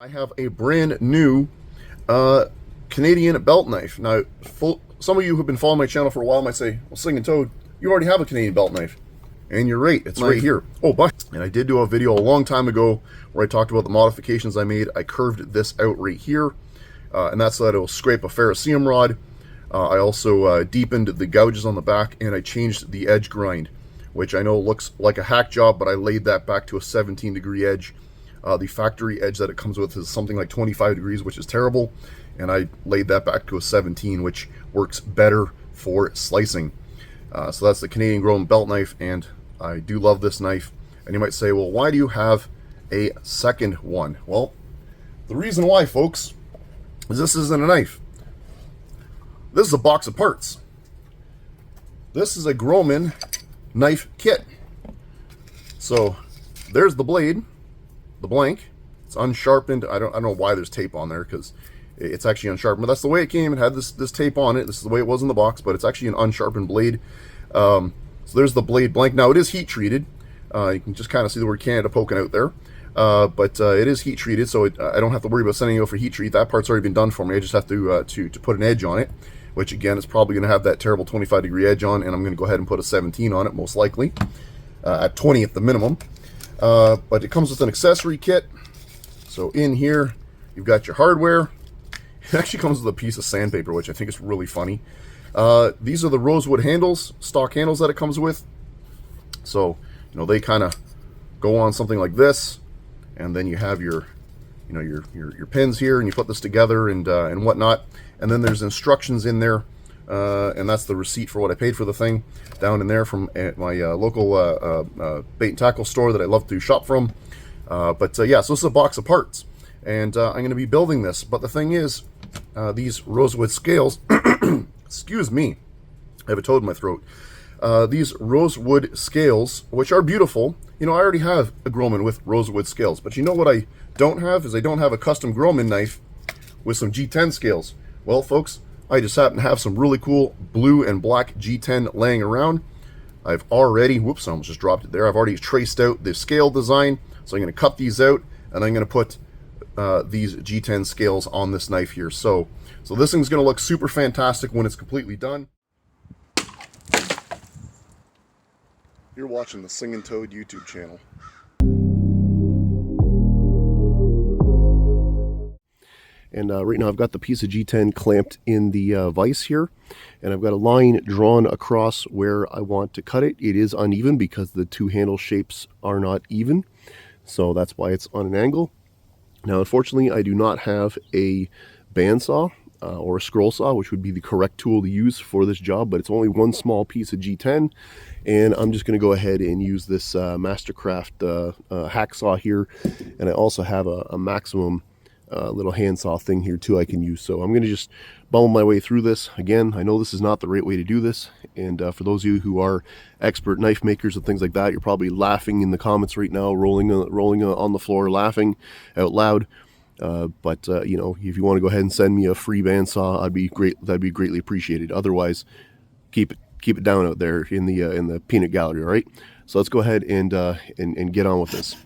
I have a brand new Canadian belt knife. Now, some of you who've been following my channel for a while might say, well, Singing Toad, you already have a Canadian belt knife. And you're right, it's right here. Oh, but, and I did do a video a long time ago where I talked about the modifications I made. I curved this out right here, and that's so that it'll scrape a ferrocerium rod. I also deepened the gouges on the back, and I changed the edge grind, which I know looks like a hack job, but I laid that back to a 17-degree edge. The factory edge that it comes with is something like 25 degrees, which is terrible, and I laid that back to a 17, which works better for slicing. So that's the Canadian Grohmann belt knife, and I do love this knife. And you might say, well, why do you have a second one? Well, the reason why, folks, is this isn't a knife. This is a box of parts. This is a Grohmann knife kit. So there's the blade, the blank. It's unsharpened. I don't know why there's tape on there, because it's actually unsharpened, but that's the way it came. It had this tape on it. This is the way it was in the box, but it's actually an unsharpened blade. So there's the blade blank. Now it is heat treated. You can just kind of see the word Canada poking out there. But it is heat treated, so I don't have to worry about sending it out for heat treat. That part's already been done for me. I just have to put an edge on it, which again is probably going to have that terrible 25-degree edge on, and I'm going to go ahead and put a 17 on it, most likely, at 20 at the minimum. But it comes with an accessory kit. So in here, you've got your hardware. It actually comes with a piece of sandpaper, which I think is really funny. These are the rosewood handles, stock handles that it comes with. So, you know, they kind of go on something like this, and then you have your pins here, and you put this together and whatnot. And then there's instructions in there, and that's the receipt for what I paid for the thing down in there from my local bait and tackle store that I love to shop from. Yeah, so this is a box of parts, and I'm going to be building this. But the thing is, these rosewood scales, excuse me, I have a toad in my throat. These rosewood scales, which are beautiful, you know, I already have a Grohmann with rosewood scales, but you know what I don't have is I don't have a custom Grohmann knife with some G10 scales. Well, folks, I just happen to have some really cool blue and black G10 laying around. I've already, whoops, I almost just dropped it there. I've already traced out the scale design, so I'm going to cut these out, and I'm going to put these G10 scales on this knife here. So this thing's going to look super fantastic when it's completely done. You're watching the Singing Toad YouTube channel. And right now I've got the piece of G10 clamped in the vise here, and I've got a line drawn across where I want to cut it. It is uneven because the two handle shapes are not even, so that's why it's on an angle. Now, unfortunately, I do not have a bandsaw or a scroll saw, which would be the correct tool to use for this job, but it's only one small piece of G10, and I'm just going to go ahead and use this Mastercraft hacksaw here, and I also have a Maximum little handsaw thing here too I can use. So I'm going to just bumble my way through this. Again, I know this is not the right way to do this, and for those of you who are expert knife makers and things like that, you're probably laughing in the comments right now, rolling on the floor, laughing out loud. You know, if you want to go ahead and send me a free bandsaw, that'd be greatly appreciated. Otherwise, keep it down out there in the peanut gallery. All right, so let's go ahead and get on with this.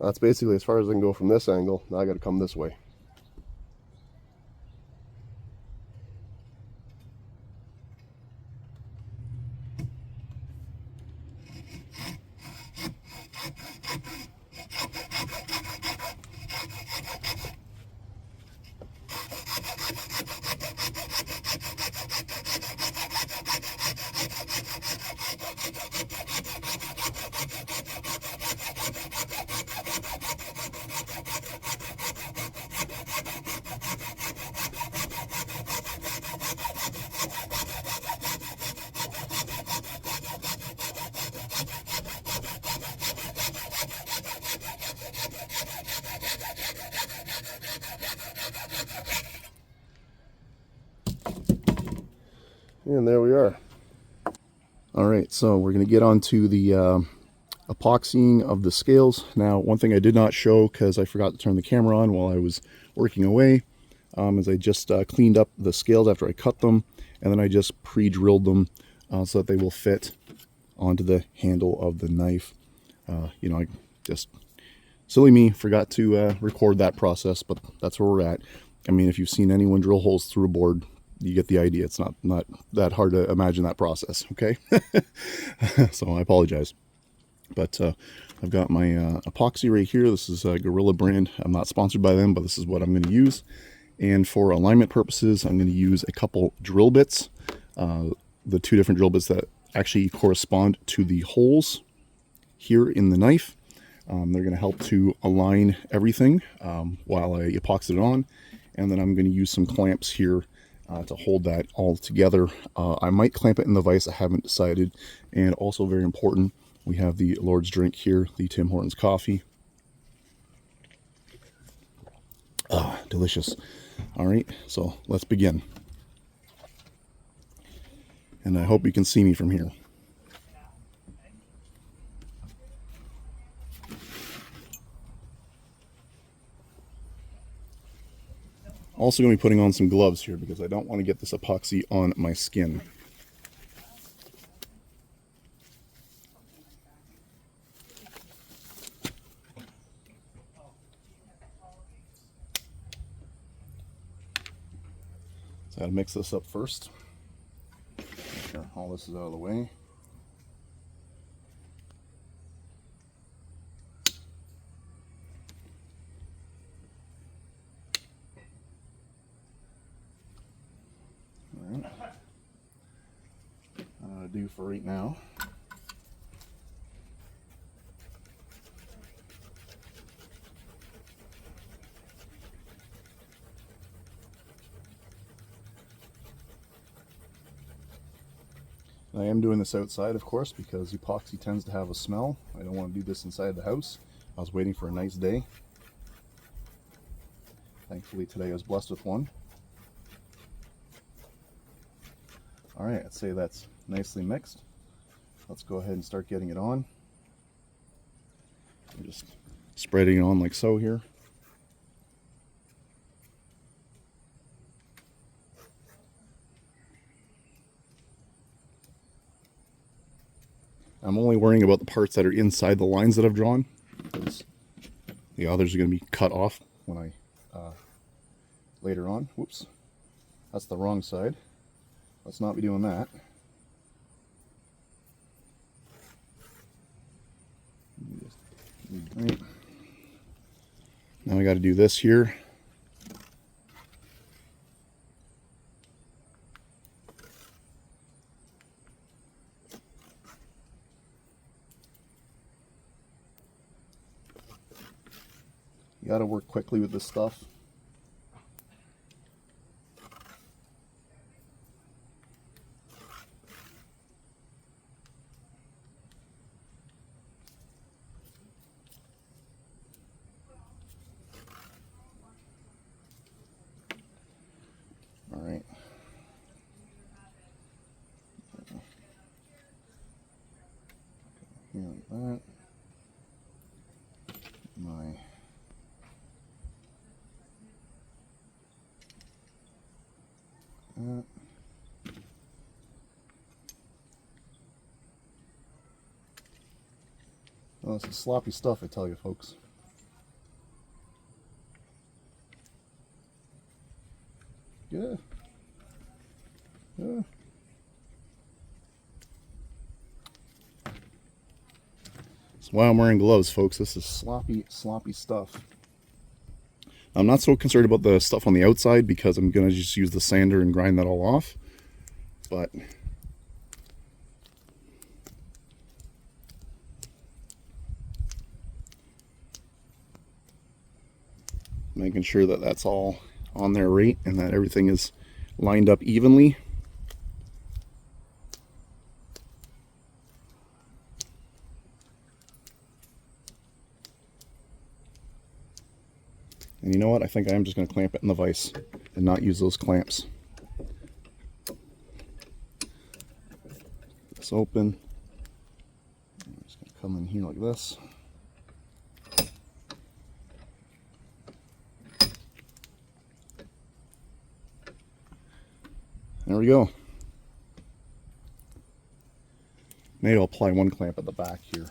That's basically as far as I can go from this angle. Now I got to come this way. And there we are. All right, so we're going to get on to the epoxying of the scales. Now, one thing I did not show because I forgot to turn the camera on while I was working away is I just cleaned up the scales after I cut them, and then I just pre-drilled them so that they will fit onto the handle of the knife. You know, I just, silly me, forgot to record that process, but that's where we're at. I mean, if you've seen anyone drill holes through a board, you get the idea. It's not that hard to imagine that process, okay? So I apologize. But I've got my epoxy right here. This is a Gorilla brand. I'm not sponsored by them, but this is what I'm going to use. And for alignment purposes, I'm going to use a couple drill bits. The two different drill bits that actually correspond to the holes here in the knife. They're going to help to align everything while I epoxy it on. And then I'm going to use some clamps here to hold that all together. I might clamp it in the vise. I haven't decided. And also very important, we have the Lord's drink here, the Tim Hortons coffee. Ah, delicious. All right, so let's begin. And I hope you can see me from here. Also going to be putting on some gloves here because I don't want to get this epoxy on my skin. So I gotta mix this up first. Make sure all this is out of the way. All right. I'm gonna do for right now. I am doing this outside, of course, because epoxy tends to have a smell. I don't want to do this inside the house. I was waiting for a nice day. Thankfully today I was blessed with one. All right, I'd say that's nicely mixed. Let's go ahead and start getting it on. I'm just spreading it on like so here. I'm only worrying about the parts that are inside the lines that I've drawn, because the others are going to be cut off when I later on. Whoops, that's the wrong side. Let's not be doing that. Right. Now I got to do this here. You got to work quickly with this stuff. All right. Here like that. My that. Oh, this is sloppy stuff, I tell you, folks. Yeah. Yeah. That's why I'm wearing gloves, folks. This is sloppy, sloppy stuff. I'm not so concerned about the stuff on the outside because I'm going to just use the sander and grind that all off. But making sure that that's all on there right and that everything is lined up evenly. And you know what? I think I am just going to clamp it in the vise and not use those clamps. this open. I'm just going to come in here like this. There we go. Maybe I'll apply one clamp at the back here.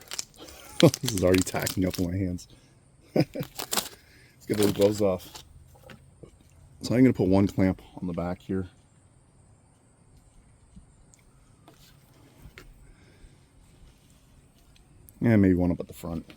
This is already tacking up on my hands. Let's get those gloves off. So I'm going to put one clamp on the back here. And maybe one up at the front.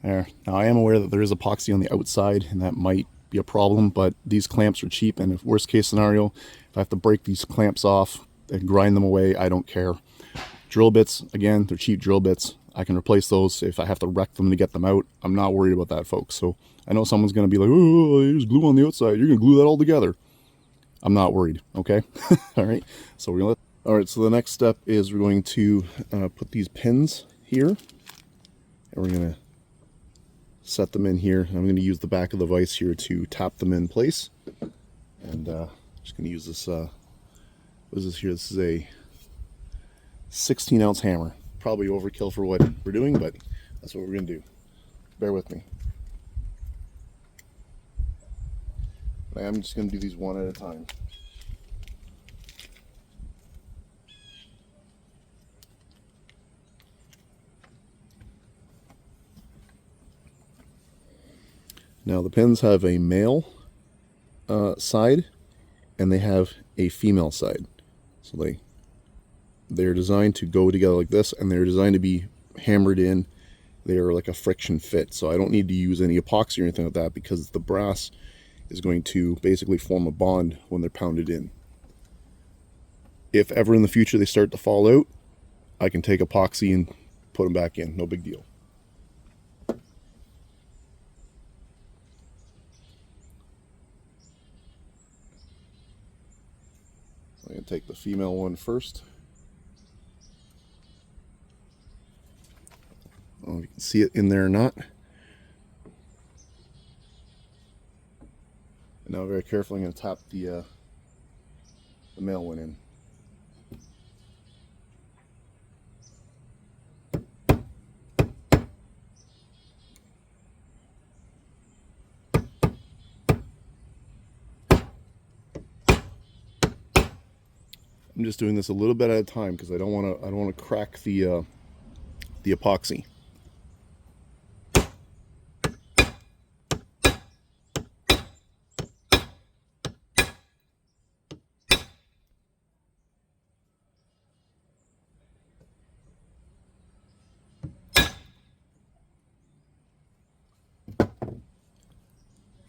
There. Now I am aware that there is epoxy on the outside and that might be a problem, but these clamps are cheap, and if worst case scenario, if I have to break these clamps off and grind them away, I don't care. Drill bits, again, they're cheap drill bits. I can replace those if I have to wreck them to get them out. I'm not worried about that, folks. So I know someone's going to be like, oh, there's glue on the outside. You're going to glue that all together. I'm not worried, okay? All right, so we're going to all right, so the next step is we're going to put these pins here, and we're going to set them in here. I'm going to use the back of the vise here to tap them in place. And just going to use this, what is this here? This is a 16-ounce hammer. Probably overkill for what we're doing, but that's what we're going to do. Bear with me. I'm just going to do these one at a time. Now the pins have a male side and they have a female side. So they're designed to go together like this, and they're designed to be hammered in. They're like a friction fit, so I don't need to use any epoxy or anything like that, because the brass is going to basically form a bond when they're pounded in. If ever in the future they start to fall out, I can take epoxy and put them back in, no big deal. I'm going to take the female one first. I don't know if you can see it in there or not. And now very carefully I'm going to tap the male one in. I'm just doing this a little bit at a time because I don't want to crack the epoxy.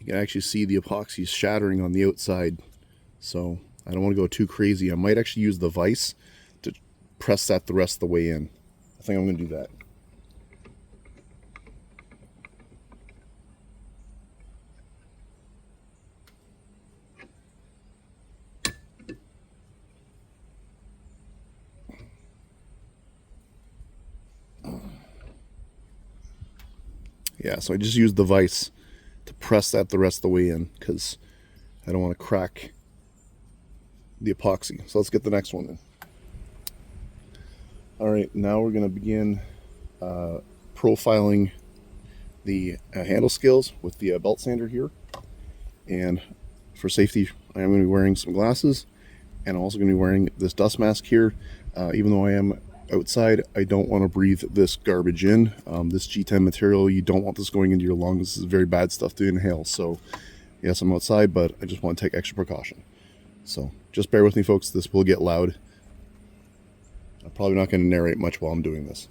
You can actually see the epoxy shattering on the outside, so I don't want to go too crazy. I might actually use the vise to press that the rest of the way in. I think I'm going to do that. Yeah, so I just used the vise to press that the rest of the way in because I don't want to crack the epoxy. So let's get the next one in. All right, now we're going to begin profiling the handle scales with the belt sander here. And for safety, I am going to be wearing some glasses, and I'm also going to be wearing this dust mask here. Even though I am outside, I don't want to breathe this garbage in. This G10 material, you don't want this going into your lungs. This is very bad stuff to inhale. So yes, I'm outside, but I just want to take extra precaution. So just bear with me, folks. This will get loud. I'm probably not going to narrate much while I'm doing this.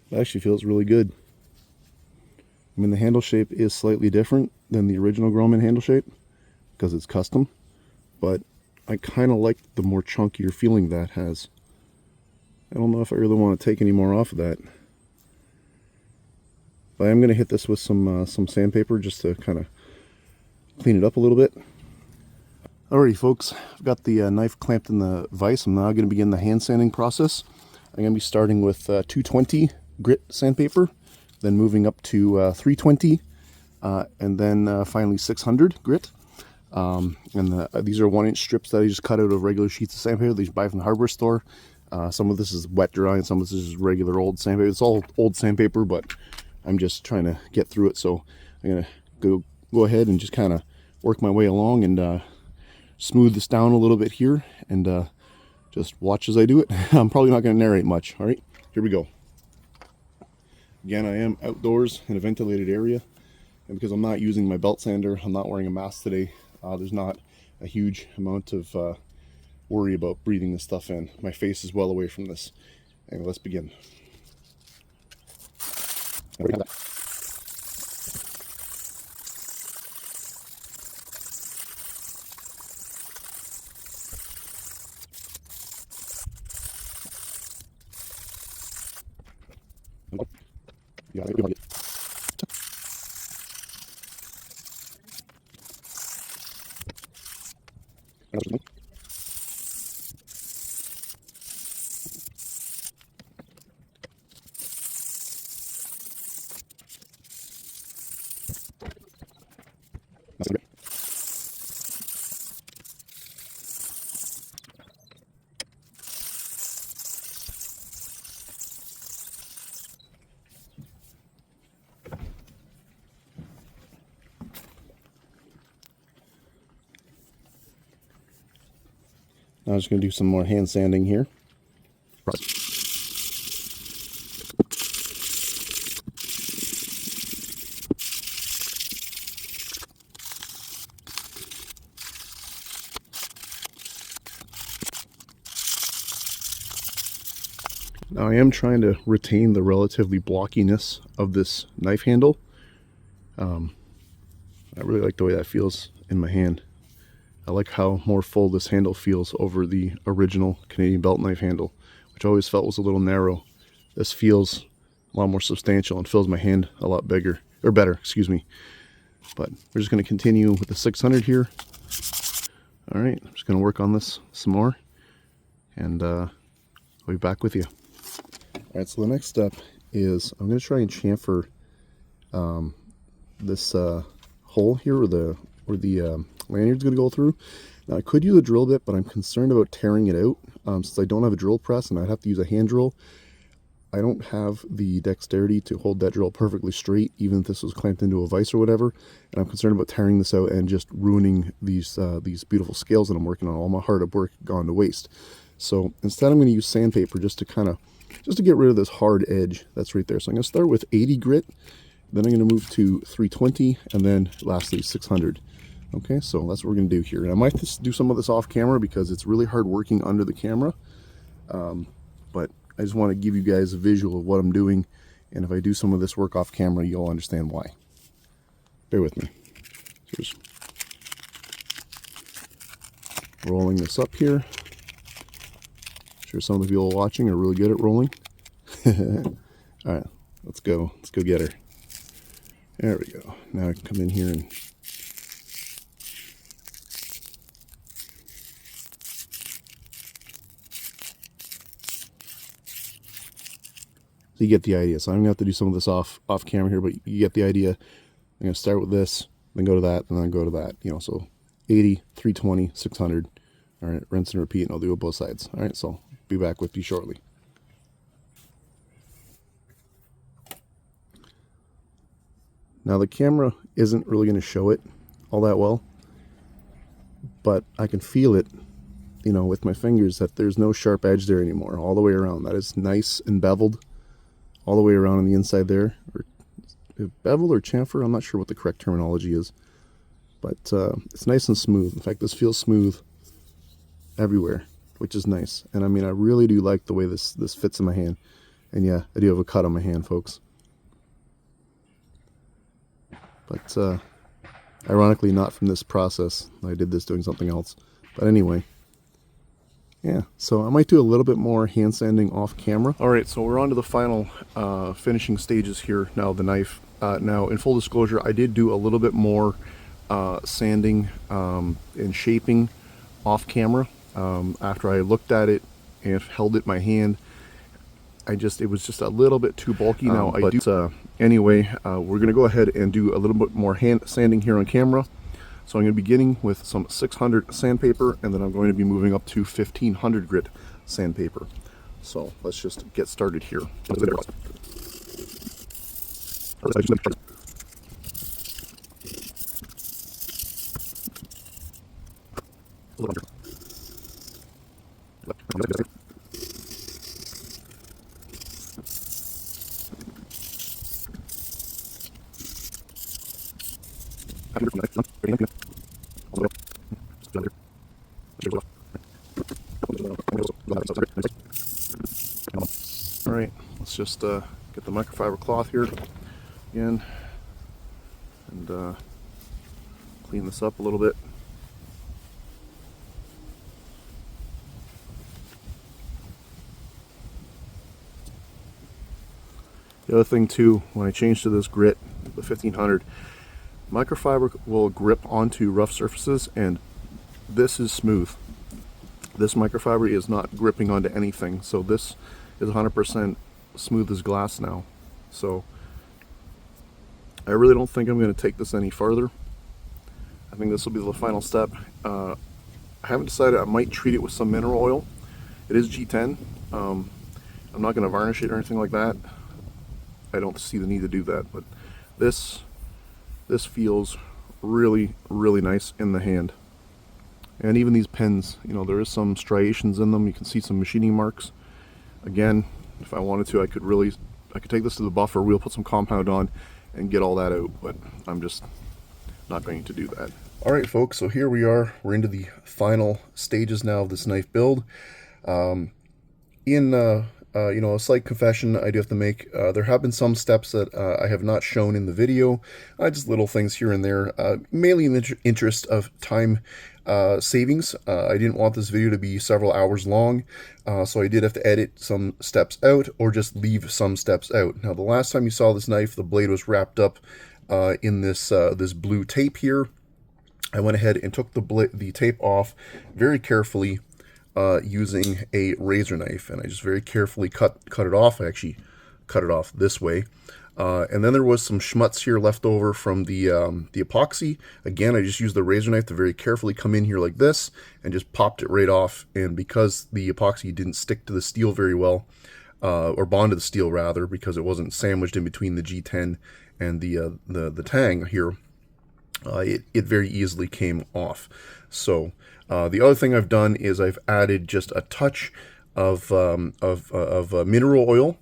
It actually feels really good. I mean, the handle shape is slightly different than the original Grohmann handle shape because it's custom, but I kind of like the more chunkier feeling that has. I don't know if I really want to take any more off of that, but I am going to hit this with some sandpaper just to kind of clean it up a little bit. Alrighty folks, I've got the knife clamped in the vise. I'm now going to begin the hand sanding process. I'm going to be starting with 220 grit sandpaper, then moving up to 320, and then finally 600 grit. These are 1-inch strips that I just cut out of regular sheets of sandpaper that you buy from the hardware store. Some of this is wet dry and some of this is regular old sandpaper. It's all old sandpaper, but I'm just trying to get through it. So I'm going to go ahead and just kind of work my way along and smooth this down a little bit here, and just watch as I do it. I'm probably not going to narrate much. All right, here we go. Again, I am outdoors in a ventilated area, and because I'm not using my belt sander, I'm not wearing a mask today. There's not a huge amount of worry about breathing this stuff in. My face is well away from this. Anyway, let's begin. Now I'm just going to do some more hand sanding here. Now I am trying to retain the relatively blockiness of this knife handle. I really like the way that feels in my hand. I like how more full this handle feels over the original Canadian belt knife handle, which I always felt was a little narrow. This feels a lot more substantial and fills my hand a lot bigger, or better, excuse me. But we're just going to continue with the 600 here. All right, I'm just going to work on this some more, and I'll be back with you. All right, so the next step is I'm going to try and chamfer this hole here where the lanyard's going to go through. Now I could use a drill bit, but I'm concerned about tearing it out since I don't have a drill press and I'd have to use a hand drill. I don't have the dexterity to hold that drill perfectly straight, even if this was clamped into a vise or whatever. And I'm concerned about tearing this out and just ruining these beautiful scales that I'm working on. All my hard work gone to waste. So instead, I'm going to use sandpaper just to get rid of this hard edge that's right there. So I'm going to start with 80 grit, then I'm going to move to 320, and then lastly 600. Okay, so that's what we're going to do here. And I might just do some of this off camera because it's really hard working under the camera. But I just want to give you guys a visual of what I'm doing. And if I do some of this work off camera, you'll understand why. Bear with me. Just rolling this up here. I'm sure some of the people watching are really good at rolling. All right, let's go. Let's go get her. There we go. Now I can come in here and so you get the idea. So I'm gonna have to do some of this off camera here, but you get the idea. I'm gonna start with this, then go to that, and then go to that. You know, so 80, 320, 600. All right, rinse and repeat, and I'll do it both sides. All right, so be back with you shortly. Now the camera isn't really going to show it all that well, but I can feel it, you know, with my fingers, that there's no sharp edge there anymore all the way around. That is nice and beveled all the way around on the inside there. Or bevel or chamfer, I'm not sure what the correct terminology is, but it's nice and smooth. In fact, this feels smooth everywhere, which is nice. And I mean, I really do like the way this fits in my hand. And yeah, I do have a cut on my hand, folks. But ironically, not from this process. I did this doing something else. But anyway, yeah, so I might do a little bit more hand sanding off camera. All right, so we're on to the final finishing stages here now of the knife. Now, in full disclosure, I did do a little bit more sanding and shaping off camera. After I looked at it and held it in my hand, it was just a little bit too bulky. Now, anyway, we're going to go ahead and do a little bit more hand sanding here on camera. So I'm going to be beginning with some 600 sandpaper, and then I'm going to be moving up to 1500 grit sandpaper. So let's just get started here. All right, let's just get the microfiber cloth here again and clean this up a little bit. The other thing too, when I change to this grit, the 1500, microfiber will grip onto rough surfaces, and this is smooth. This microfiber is not gripping onto anything, so this is 100% smooth as glass now. So I really don't think I'm going to take this any farther. I think this will be the final step. I haven't decided. I might treat it with some mineral oil. It is G10. I'm not going to varnish it or anything like that. I don't see the need to do that, but this feels really, really nice in the hand. And even these pens, you know, there is some striations in them. You can see some machining marks. Again, if I wanted to, I could take this to the buffer wheel, put some compound on, and get all that out, but I'm just not going to do that. All right, folks, so here we are. We're into the final stages now of this knife build. You know, a slight confession I do have to make. There have been some steps that I have not shown in the video, just little things here and there, mainly in the interest of time savings. I didn't want this video to be several hours long, so I did have to edit some steps out or just leave some steps out. Now, the last time you saw this knife, the blade was wrapped up in this blue tape here. I went ahead and took the tape off very carefully using a razor knife, and I just very carefully cut it off. I actually cut it off this way. And then there was some schmutz here left over from the epoxy. Again, I just used the razor knife to very carefully come in here like this and just popped it right off. And because the epoxy didn't stick to the steel very well, or bond to the steel rather, because it wasn't sandwiched in between the G10 and the tang here, it very easily came off. So the other thing I've done is I've added just a touch of mineral oil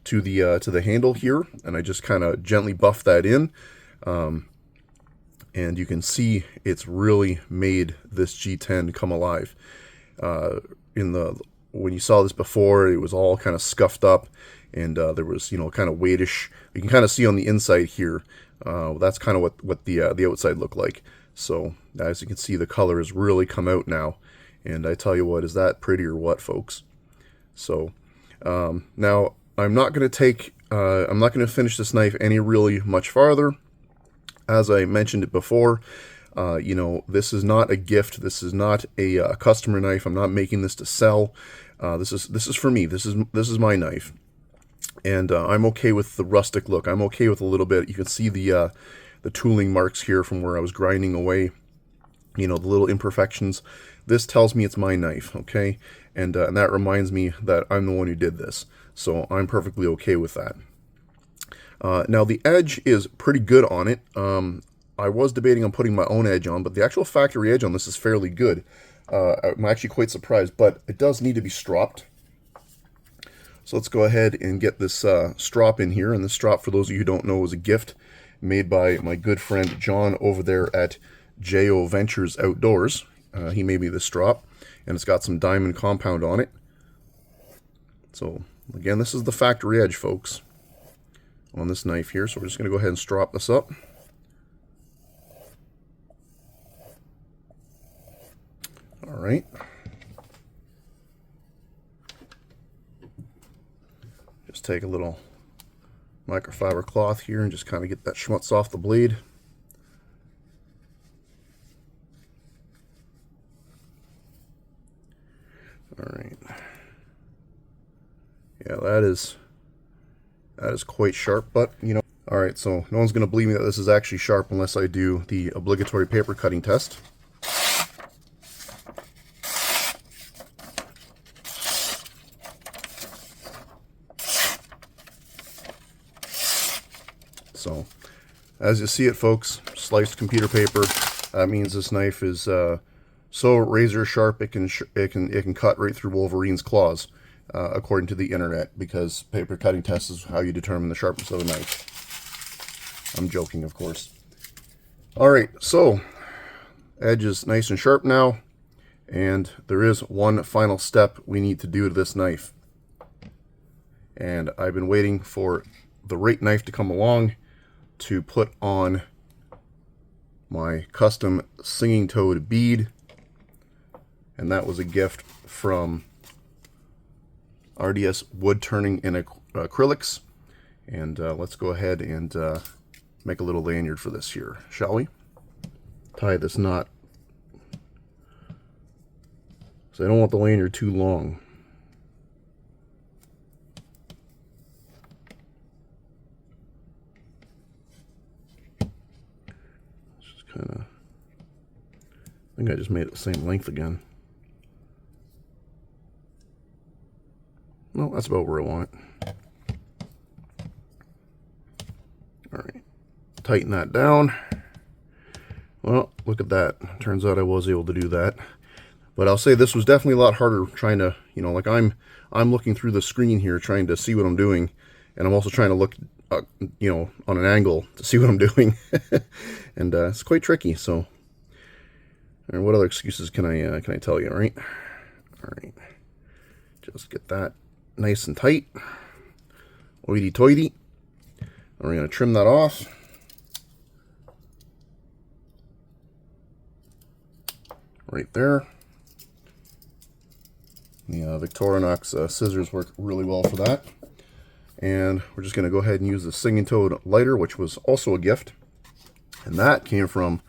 to the handle here, and I just kind of gently buff that in, and you can see it's really made this G10 come alive. When you saw this before, it was all kind of scuffed up, and there was, you know, kind of weightish. You can kind of see on the inside here. That's kind of what the outside looked like. So as you can see, the color has really come out now, and I tell you what, is that pretty or what, folks? So now I'm not going to finish this knife any really much farther. As I mentioned it before, you know, this is not a gift. This is not a customer knife. I'm not making this to sell. This is for me. This is my knife, and I'm okay with the rustic look. I'm okay with a little bit. You can see the tooling marks here from where I was grinding away you know, the little imperfections. This tells me it's my knife, okay? And that reminds me that I'm the one who did this. So I'm perfectly okay with that. Now the edge is pretty good on it. I was debating on putting my own edge on, but the actual factory edge on this is fairly good. I'm actually quite surprised, but it does need to be stropped. So let's go ahead and get this strop in here. And this strop, for those of you who don't know, is a gift made by my good friend John over there at J.O. Ventures Outdoors. He made me this strop, and it's got some diamond compound on it. So again, this is the factory edge, folks, on this knife here. So we're just going to go ahead and strop this up. All right. Just take a little microfiber cloth here and just kind of get that schmutz off the blade. All right. Yeah, that is quite sharp, but you know. All right, so no one's going to believe me that this is actually sharp unless I do the obligatory paper cutting test. So, as you see it, folks, sliced computer paper. That means this knife is so razor sharp it can cut right through Wolverine's claws, according to the internet. Because paper cutting test is how you determine the sharpness of a knife. I'm joking, of course. All right, so edge is nice and sharp now, and there is one final step we need to do to this knife. And I've been waiting for the right knife to come along to put on my custom singing toad bead, and that was a gift from RDS Wood Turning in Acrylics. And let's go ahead and make a little lanyard for this here, shall we? Tie this knot, so I don't want the lanyard too long. I think I just made it the same length again. No, that's about where I want it. All right, tighten that down. Well, look at that. Turns out I was able to do that. But I'll say this was definitely a lot harder trying to, you know, like I'm looking through the screen here trying to see what I'm doing, and I'm also trying to look, you know, on an angle to see what I'm doing. And it's quite tricky. So, and what other excuses can I tell you? All right, just get that nice and tight, hoity-toity. We're going to trim that off. Right there. The Victorinox scissors work really well for that. And we're just going to go ahead and use the Singing Toad lighter, which was also a gift. And that came from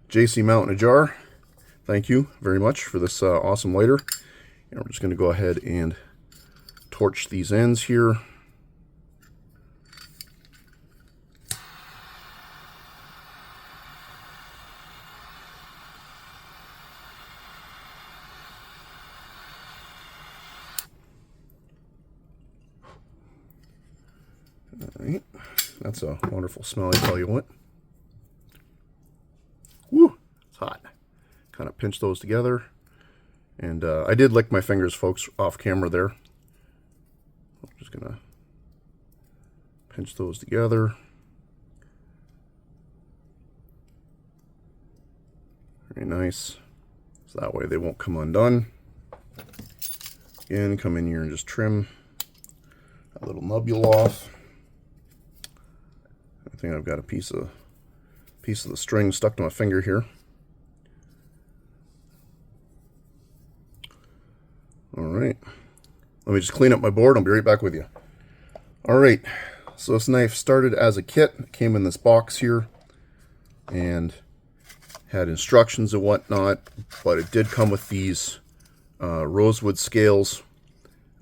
JC Mountain a Jar. Thank you very much for this awesome lighter. And we're just going to go ahead and torch these ends here. Alright, that's a wonderful smell, I tell you what. Woo, it's hot. Kind of pinch those together. And I did lick my fingers, folks, off camera there. I'm just going to pinch those together. Very nice. So that way they won't come undone. Again, come in here and just trim that little nubule off. I think I've got a piece of the string stuck to my finger here. All right, let me just clean up my board. I'll be right back with you. All right, so this knife started as a kit. It came in this box here and had instructions and whatnot, but it did come with these rosewood scales.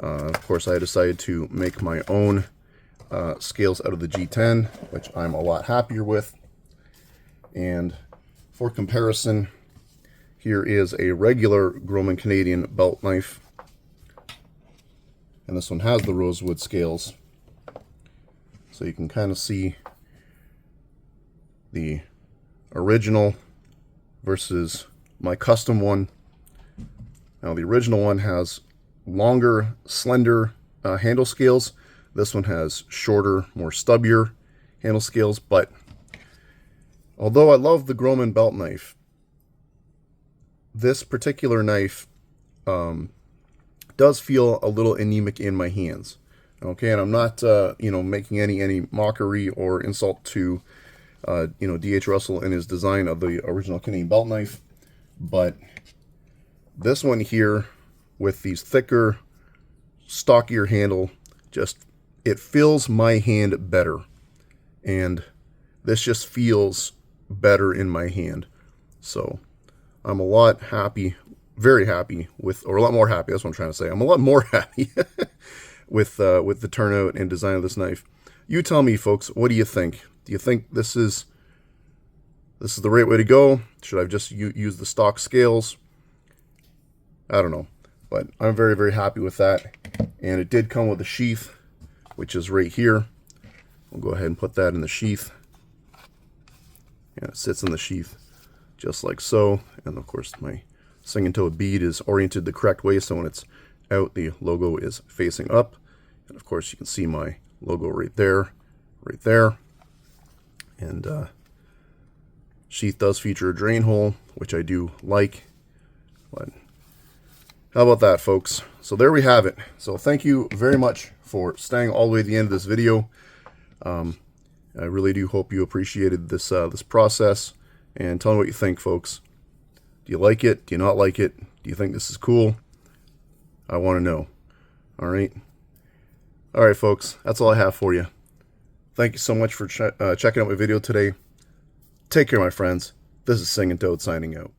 Of course, I decided to make my own scales out of the G10, which I'm a lot happier with. And for comparison, here is a regular Grohmann Canadian belt knife. And this one has the rosewood scales. So you can kind of see the original versus my custom one. Now the original one has longer, slender handle scales. This one has shorter, more stubbier handle scales. But although I love the Grohmann belt knife, this particular knife does feel a little anemic in my hands. Okay, and I'm not making any mockery or insult to D.H. Russell and his design of the original Canadian belt knife, but this one here with these thicker, stockier handle, it feels my hand better, and this just feels better in my hand. So I'm a lot happy, very happy with, or a lot more happy, that's what I'm trying to say. I'm a lot more happy with the turnout and design of this knife. You tell me, folks, what do you think? Do you think this is the right way to go? Should I just use the stock scales? I don't know, but I'm very, very happy with that. And it did come with a sheath, which is right here. We'll go ahead and put that in the sheath. And it sits in the sheath just like so. And of course, my singing toe bead is oriented the correct way, so when it's out, the logo is facing up. And of course, you can see my logo right there, right there. And sheath does feature a drain hole, which I do like. But how about that, folks? So there we have it. So thank you very much for staying all the way to the end of this video. I really do hope you appreciated this this process, and tell me what you think, folks. Do you like it? Do you not like it? Do you think this is cool? I want to know. All right, folks. That's all I have for you. Thank you so much for checking out my video today. Take care, my friends. This is Singing Toad signing out.